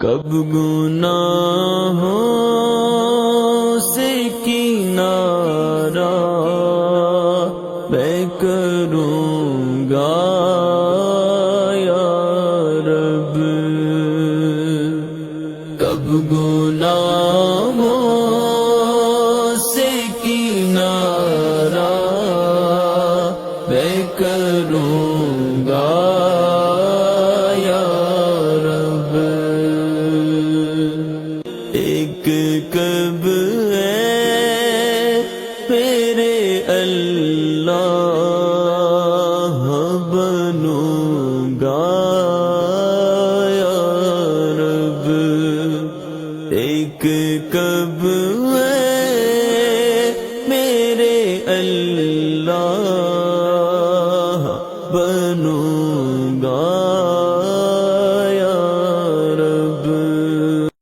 کب گناہوں سے کنارہ میں کروں گا یا رب، کب گناہوں سے کنارہ میں کروں گا یا رب، ایک کب ہے میرے اللہ بنوں گا یا رب، ایک